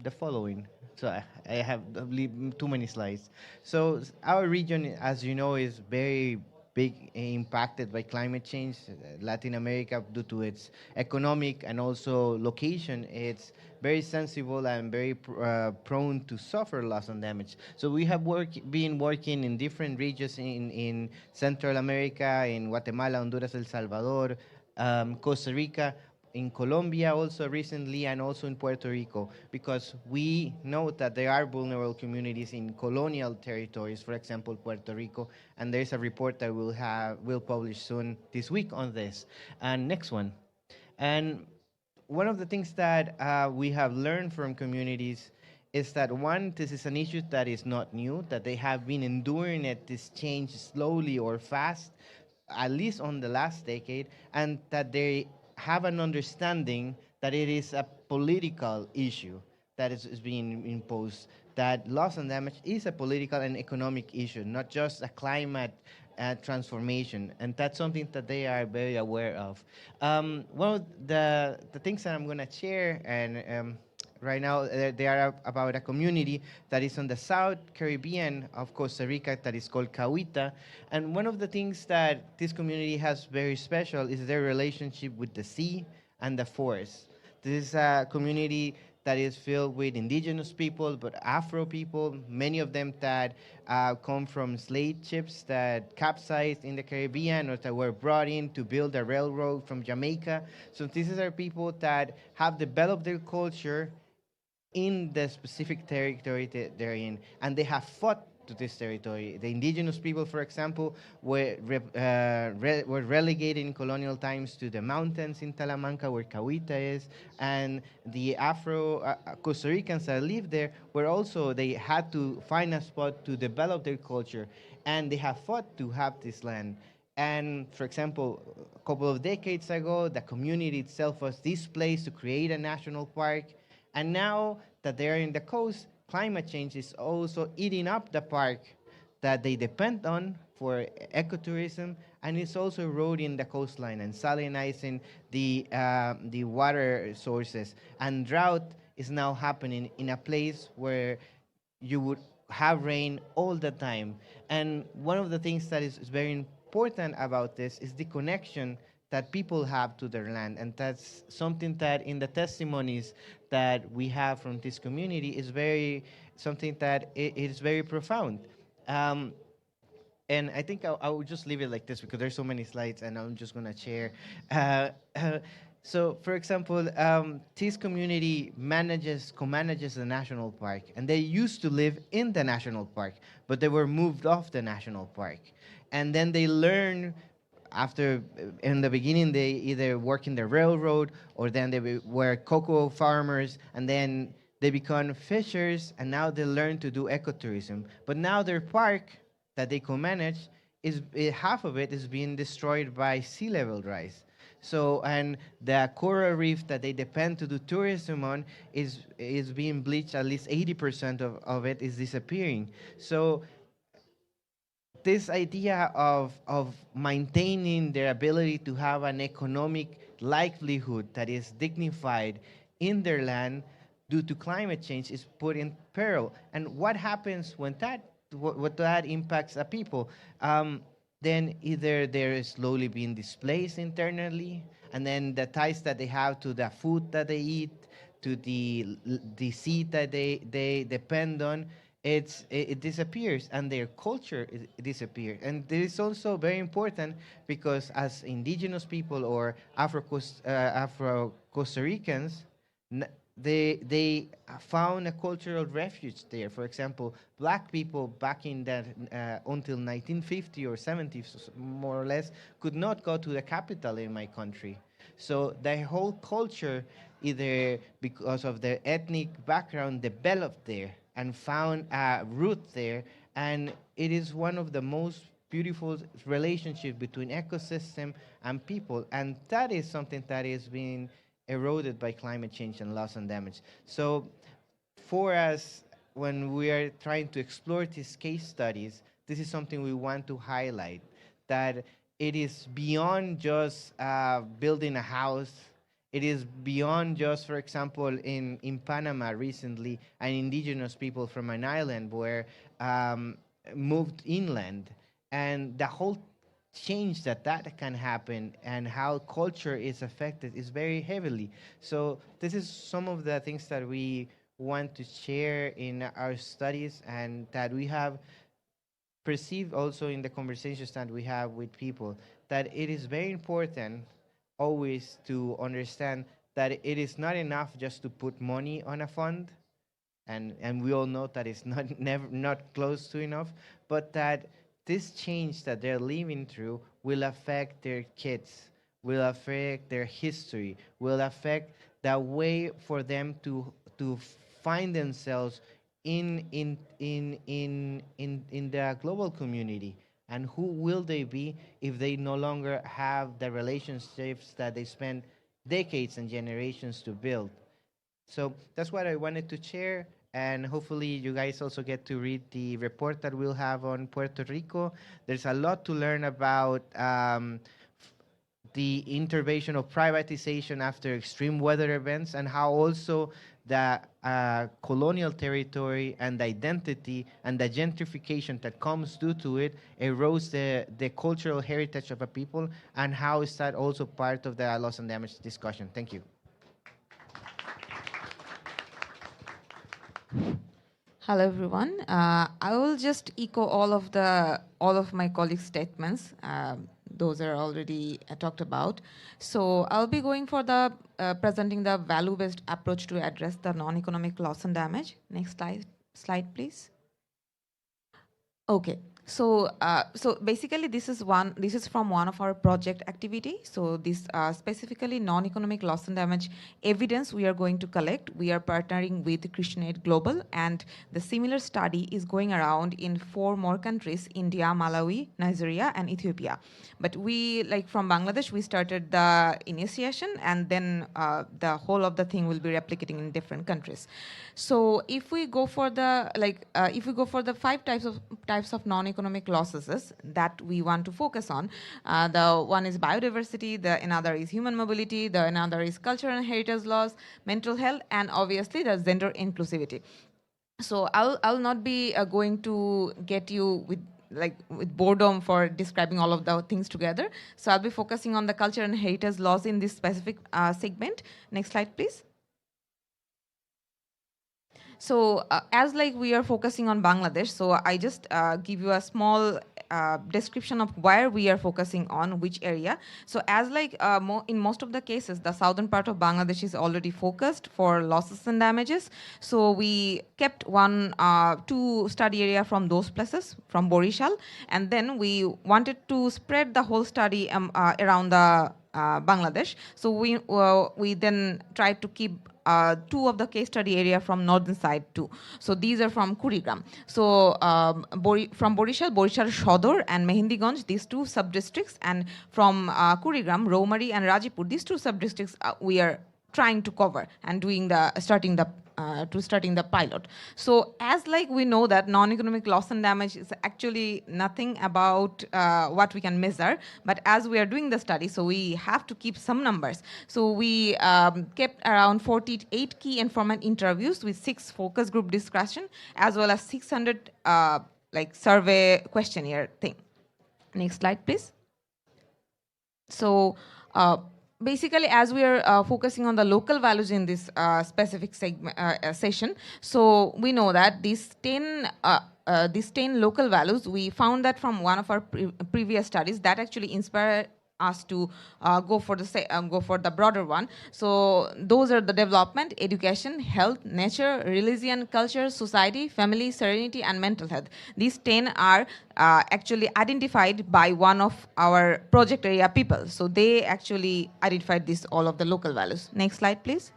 the following. So I have too many slides. So our region, as you know, is very big impacted by climate change. Latin America, due to its economic and also location, it's very sensible and very prone to suffer loss and damage. So we have been working in different regions in Central America, in Guatemala, Honduras, El Salvador, Costa Rica, in Colombia also recently, and also in Puerto Rico, because we know that there are vulnerable communities in colonial territories, for example, Puerto Rico, and there's a report that we'll publish soon this week on this. And next one. And one of the things that we have learned from communities is that, one, this is an issue that is not new, that they have been enduring it, this change slowly or fast, at least on the last decade, and that they have an understanding that it is a political issue that is being imposed, that loss and damage is a political and economic issue, not just a climate transformation, and that's something that they are very aware of. One of the things that I'm going to share, and right now they are about a community that is on the South Caribbean of Costa Rica that is called Cahuita. And one of the things that this community has very special is their relationship with the sea and the forest. This is a community that is filled with indigenous people, but Afro people, many of them that come from slave ships that capsized in the Caribbean or that were brought in to build a railroad from Jamaica. So these are people that have developed their culture in the specific territory that they're in, and they have fought to this territory. The indigenous people, for example, were relegated in colonial times to the mountains in Talamanca, where Cahuita is, and the Afro Costa Ricans that live there they had to find a spot to develop their culture, and they have fought to have this land. And for example, a couple of decades ago, the community itself was displaced to create a national park. And now that they're in the coast, climate change is also eating up the park that they depend on for ecotourism, and it's also eroding the coastline and salinizing the water sources. And drought is now happening in a place where you would have rain all the time. And one of the things that is very important about this is the connection that people have to their land. And that's something that in the testimonies that we have from this community is something that it is very profound. And I think I will just leave it like this because there's so many slides, and I'm just gonna share. Uh, uh, so, for example, this community co-manages the national park, and they used to live in the national park, but they were moved off the national park, and then they learn after in the beginning they either work in the railroad or then they were cocoa farmers, and then they become fishers, and now they learn to do ecotourism. But now their park that they co-manage is half of it is being destroyed by sea level rise. So, and the coral reef that they depend to do tourism on is being bleached. At least 80% of it is disappearing. So this idea of maintaining their ability to have an economic livelihood that is dignified in their land due to climate change is put in peril. And what happens when what that impacts a people? Then either they're slowly being displaced internally, and then the ties that they have to the food that they eat, to the seed that they depend on, it disappears, and their culture disappears. And this is also very important because as indigenous people or Afro-Costa Ricans, they found a cultural refuge there. For example, black people back in that until 1950 or 70, more or less, could not go to the capital in my country. So the whole culture, either because of their ethnic background, developed there and found a root there. And it is one of the most beautiful relationships between ecosystem and people. And that is something that is being eroded by climate change and loss and damage. So for us, when we are trying to explore these case studies, this is something we want to highlight, that it is beyond just building a house. It is beyond just, for example, in Panama recently, an indigenous people from an island were moved inland. And the whole change that can happen and how culture is affected is very heavily. So this is some of the things that we want to share in our studies and that we have perceived also in the conversations that we have with people, that it is very important always to understand that it is not enough just to put money on a fund, and we all know that it's not close to enough, but that this change that they're living through will affect their kids, will affect their history, will affect the way for them to find themselves in the global community. And who will they be if they no longer have the relationships that they spent decades and generations to build? So that's what I wanted to share. And hopefully you guys also get to read the report that we'll have on Puerto Rico. There's a lot to learn about the intervention of privatization after extreme weather events, and how also the colonial territory and the identity and the gentrification that comes due to it erodes the cultural heritage of a people, and how is that also part of the loss and damage discussion. Thank you. Hello, everyone. I will just echo all of my colleagues' statements. Those are already talked about. So I'll be going for the presenting the value-based approach to address the non-economic loss and damage. Next slide, please. Okay. So, so basically, this is from one of our project activity. So this specifically non-economic loss and damage evidence we are going to collect. We are partnering with Christian Aid Global, and the similar study is going around in 4 more countries: India, Malawi, Nigeria, and Ethiopia. But we, like from Bangladesh, we started the initiation, and then the whole of the thing will be replicating in different countries. So if we go for the the 5 types of non-economic losses that we want to focus on, the one is biodiversity, another is human mobility, another is culture and heritage loss, mental health, and obviously the gender inclusivity. So I'll not be going to get you with boredom for describing all of the things together. So I'll be focusing on the culture and heritage laws in this specific segment. Next slide, please. So as like we are focusing on Bangladesh, so I just give you a small description of where we are focusing on which area. So as like in most of the cases, the southern part of Bangladesh is already focused for losses and damages. So we kept two study area from those places, from Borishal, and then we wanted to spread the whole study around the Bangladesh. So we then tried to keep two of the case study area from northern side too. So these are from Kurigram. So from Borishal Shodor and Mehendiganj, these two sub-districts, and from Kurigram, Roumari and Rajipur, these two sub-districts we are trying to cover and starting the pilot. So as like we know that non-economic loss and damage is actually nothing about what we can measure, but as we are doing the study, so we have to keep some numbers. So we kept around 48 key informant interviews with 6 focus group discussion, as well as 600 like survey questionnaire thing. Next slide, please. So basically, as we are focusing on the local values in this specific session, so we know that these 10 local values, we found that from one of our previous studies that actually inspired us to go for the broader one. So those are the development, education, health, nature, religion, culture, society, family, serenity, and mental health. These 10 are actually identified by one of our project area people. So they actually identified all of the local values. Next slide, please.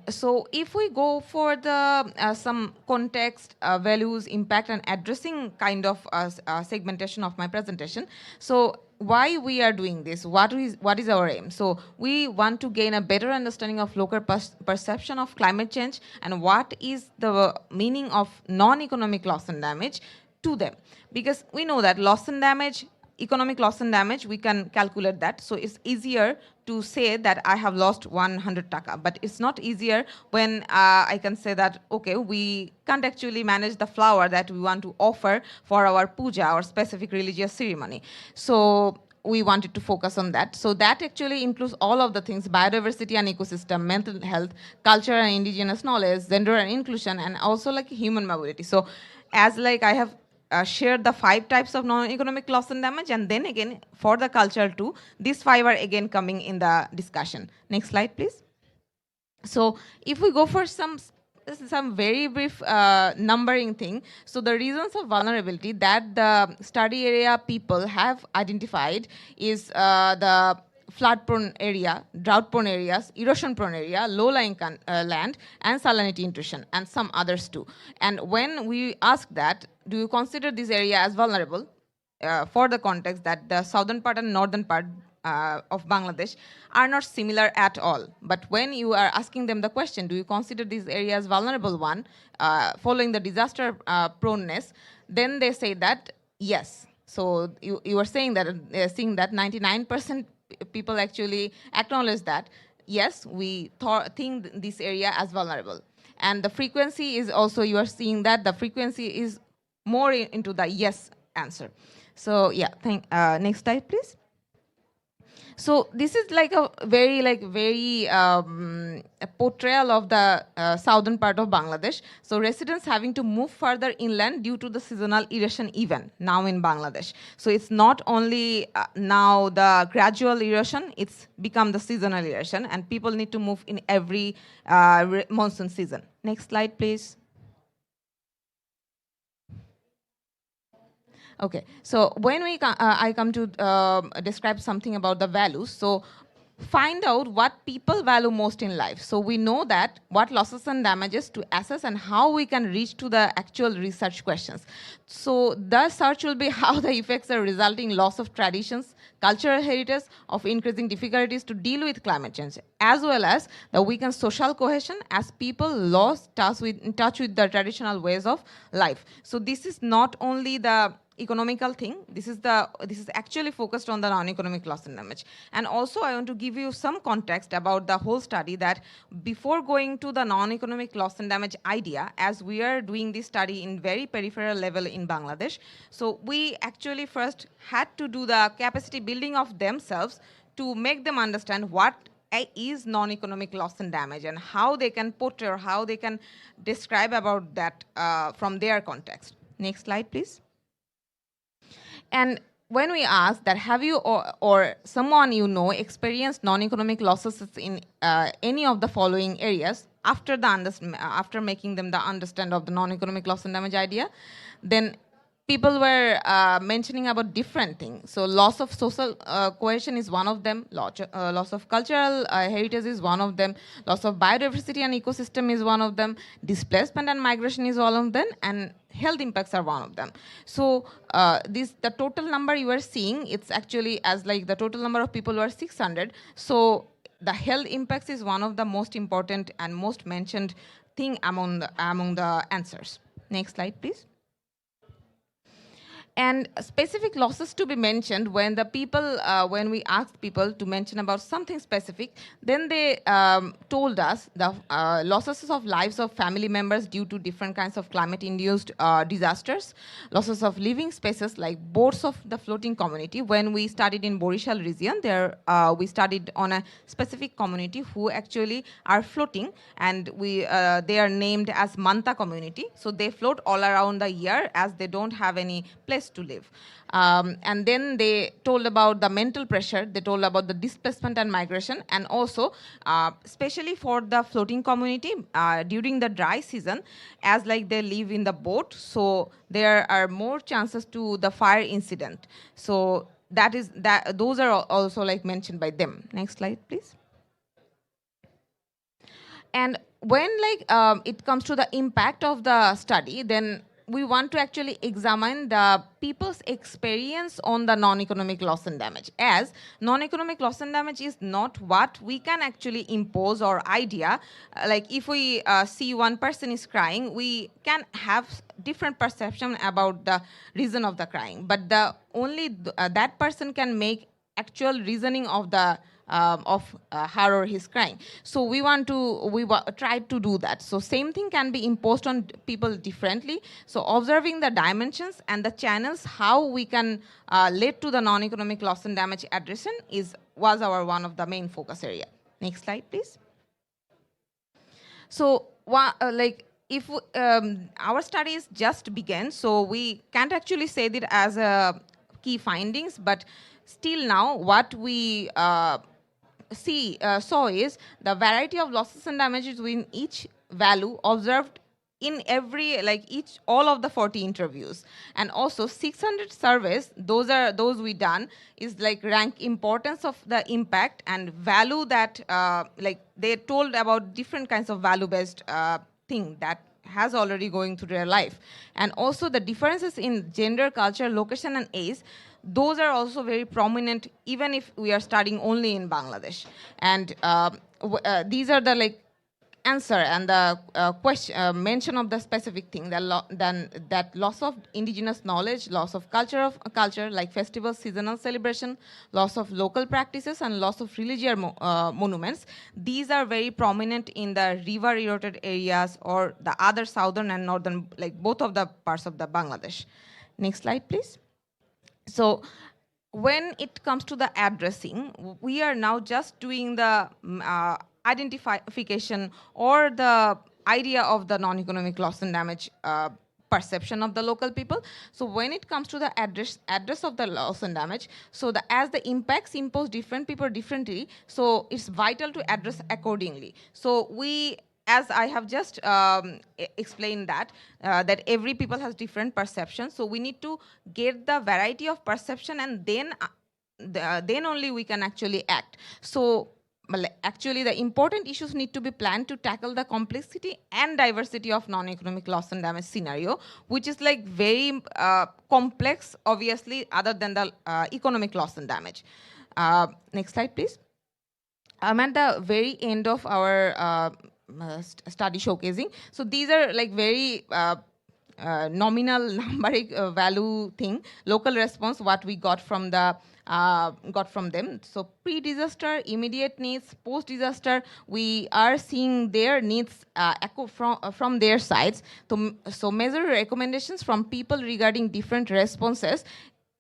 So if we go for the some context, values, impact, and addressing kind of segmentation of my presentation, so why we are doing this? What is our aim? So we want to gain a better understanding of local perception of climate change and what is the meaning of non-economic loss and damage to them, because we know that loss and damage, economic loss and damage, we can calculate that. So it's easier to say that I have lost 100 taka, but it's not easier when I can say that, okay, we can't actually manage the flower that we want to offer for our puja or specific religious ceremony. So we wanted to focus on that. So that actually includes all of the things: biodiversity and ecosystem, mental health, culture and indigenous knowledge, gender and inclusion, and also like human mobility. So as like I have shared the 5 types of non-economic loss and damage, and then again for the culture too, these 5 are again coming in the discussion. Next slide, please. So if we go for some very brief numbering thing, so the reasons of vulnerability that the study area people have identified is the flood-prone area, drought-prone areas, erosion-prone area, low-lying land, and salinity intrusion, and some others too. And when we ask that, do you consider this area as vulnerable, for the context that the southern part and northern part of Bangladesh are not similar at all. But when you are asking them the question, do you consider this area as vulnerable one, following the disaster proneness, then they say that yes. So you are saying that, seeing that 99% people actually acknowledge that, yes, we think this area as vulnerable. And the frequency is also, you are seeing that the frequency is more into the yes answer. So yeah, next slide, please. So this is like a very a portrayal of the southern part of Bangladesh. So residents having to move further inland due to the seasonal erosion event now in Bangladesh. So it's not only now the gradual erosion, it's become the seasonal erosion, and people need to move in every monsoon season. Next slide, please. Okay, so when I come to describe something about the values, so find out what people value most in life. So we know that what losses and damages to assess and how we can reach to the actual research questions. So the search will be how the effects are resulting loss of traditions, cultural heritage, of increasing difficulties to deal with climate change, as well as the weakened social cohesion as people lost touch with the traditional ways of life. So this is not only the economical thing, this is actually focused on the non-economic loss and damage. And also I want to give you some context about the whole study, that before going to the non-economic loss and damage idea, as we are doing this study in very peripheral level in Bangladesh, so we actually first had to do the capacity building of themselves to make them understand what is non-economic loss and damage, and how they can portray or how they can describe about that from their context. Next slide, please. And when we ask that, have you or someone you know experienced non-economic losses in any of the following areas after after making them the understand of the non-economic loss and damage idea, then people were mentioning about different things. So loss of social cohesion is one of them, loss of cultural heritage is one of them, loss of biodiversity and ecosystem is one of them, displacement and migration is one of them, and health impacts are one of them. So the total number you are seeing, it's actually as like the total number of people were 600. So the health impacts is one of the most important and most mentioned thing among the answers. Next slide, please. And specific losses to be mentioned when the people, when we asked people to mention about something specific, then they told us the losses of lives of family members due to different kinds of climate-induced disasters, losses of living spaces like boats of the floating community. When we studied in Borishal region, there we studied on a specific community who actually are floating, and they are named as Manta community. So they float all around the year as they don't have any place to live. And then they told about the mental pressure, they told about the displacement and migration, and also especially for the floating community during the dry season, as like they live in the boat, so there are more chances to the fire incident. So those are also like mentioned by them. Next slide, please. And when it comes to the impact of the study, then we want to actually examine the people's experience on the non-economic loss and damage, as non-economic loss and damage is not what we can actually impose or idea. Like if we see one person is crying, we can have different perception about the reason of the crying, but that person can make actual reasoning of the her or his crying. So we try to do that. So same thing can be imposed on people differently. So observing the dimensions and the channels how we can lead to the non-economic loss and damage addressing was our one of the main focus area. Next slide, please. So if our studies just began, so we can't actually say that as a key findings, but still now what we saw is the variety of losses and damages within each value observed in all of the 40 interviews. And also 600 surveys, those we done is like rank importance of the impact and value that they told about different kinds of value based thing that has already going through their life. And also the differences in gender, culture, location and age, those are also very prominent even if we are studying only in Bangladesh. And these are the answer and the question mention of the specific thing, that loss of indigenous knowledge, loss of culture like festivals, seasonal celebration, loss of local practices, and loss of religious monuments. These are very prominent in the river eroded areas or the other southern and northern, both of the parts of the Bangladesh. Next slide, please. So when it comes to the addressing, we are now just doing the identification or the idea of the non-economic loss and damage perception of the local people. So when it comes to the address of the loss and damage, so as the impacts impose different people differently, so it's vital to address accordingly. So as I have just explained that every people has different perceptions, so we need to get the variety of perception, and then only we can actually act. So actually the important issues need to be planned to tackle the complexity and diversity of non-economic loss and damage scenario, which is very complex, obviously, other than the economic loss and damage. Next slide, please. I'm at the very end of our study showcasing. So these are very nominal numeric value thing, local response, what we got from them. So pre-disaster, immediate needs, post-disaster, we are seeing their needs echo from their sides. So major recommendations from people regarding different responses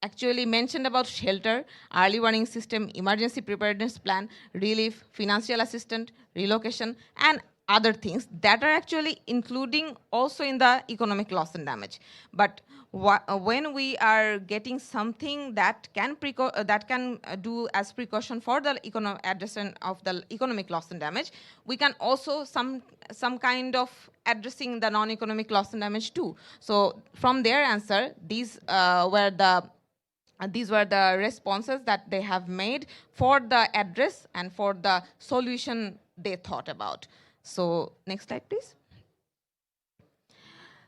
actually mentioned about shelter, early warning system, emergency preparedness plan, relief, financial assistance, relocation, and other things that are actually including also in the economic loss and damage. But when we are getting something that can do as precaution for the addressing of the economic loss and damage, we can also some kind of addressing the non-economic loss and damage too. So from their answer, these were the responses that they have made for the address and for the solution they thought about. So next slide, please.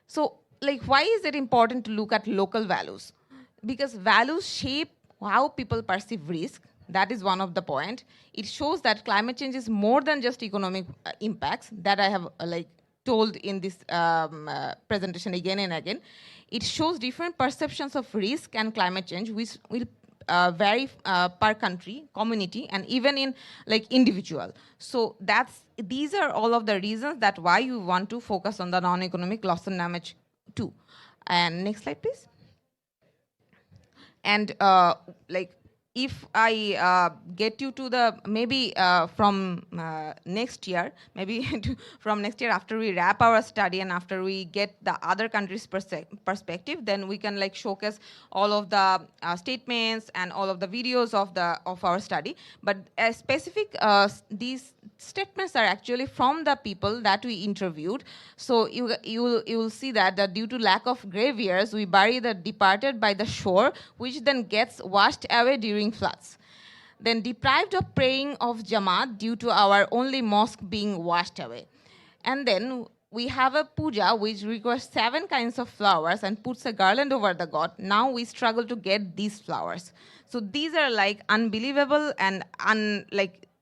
So like, why is it important to look at local values? Because values shape how people perceive risk. That is one of the point. It shows that climate change is more than just economic impacts that I have told in this presentation again and again. It shows different perceptions of risk and climate change, which will vary per country, community, and even in individual. So these are all of the reasons that why you want to focus on the non-economic loss and damage too. And next slide, please. And if I get you to the maybe from next year, from next year after we wrap our study and after we get the other countries' perspective, then we can showcase all of the statements and all of the videos of our study. But these statements are actually from the people that we interviewed. So you will see that due to lack of graveyears, we bury the departed by the shore, which then gets washed away during floods. Then deprived of praying of Jamaat due to our only mosque being washed away. And then we have a puja which requires 7 kinds of flowers and puts a garland over the god. Now we struggle to get these flowers. So these are unbelievable and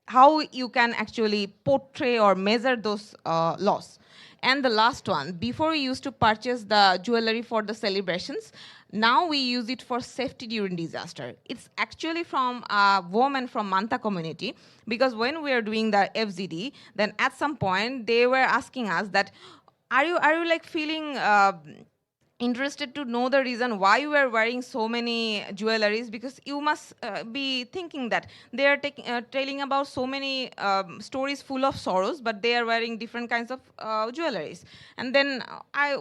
how you can actually portray or measure those laws. And the last one, before we used to purchase the jewelry for the celebrations, now we use it for safety during disaster. It's actually from a woman from Manta community, because when we are doing the FZD, then at some point they were asking us that, are you feeling interested to know the reason why you are wearing so many jewelries, because you must be thinking that they are telling about so many stories full of sorrows, but they are wearing different kinds of jewelries. And then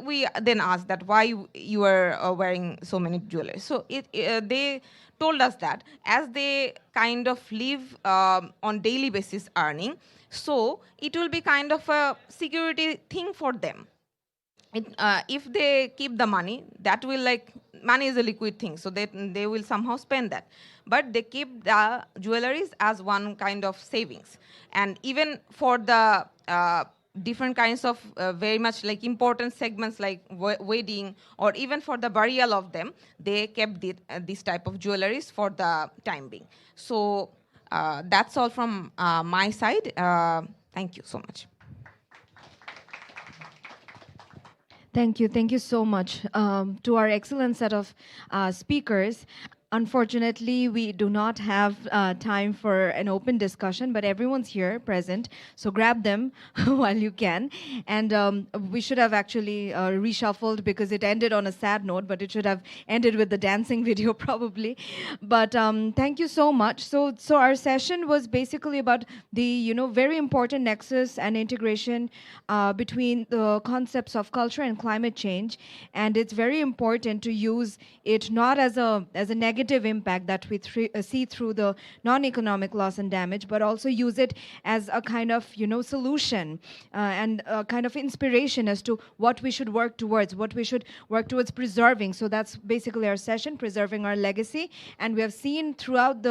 we then asked that why you are wearing so many jewelries. So they told us that as they kind of live on daily basis earning, so it will be kind of a security thing for them. If they keep the money, that will money is a liquid thing, so they will somehow spend that. But they keep the jewelries as one kind of savings. And even for the different kinds of very much important segments like wedding or even for the burial of them, they kept this type of jewelries for the time being. So that's all from my side. Thank you so much. Thank you. Thank you so much to our excellent set of speakers. Unfortunately, we do not have time for an open discussion, but everyone's here present, so grab them while you can. And we should have actually reshuffled because it ended on a sad note, but it should have ended with the dancing video probably. But thank you so much. So our session was basically about the very important nexus and integration between the concepts of culture and climate change, and it's very important to use it not as a negative impact that we see through the non-economic loss and damage, but also use it as a kind of solution and a kind of inspiration as to what we should work towards, preserving. So that's basically our session, preserving our legacy. And we have seen throughout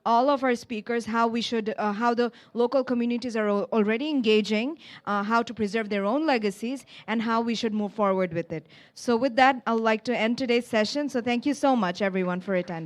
all of our speakers how we should how the local communities are already engaging, how to preserve their own legacies, and how we should move forward with it. So with that, I'd like to end today's session. So thank you so much, everyone, for attending.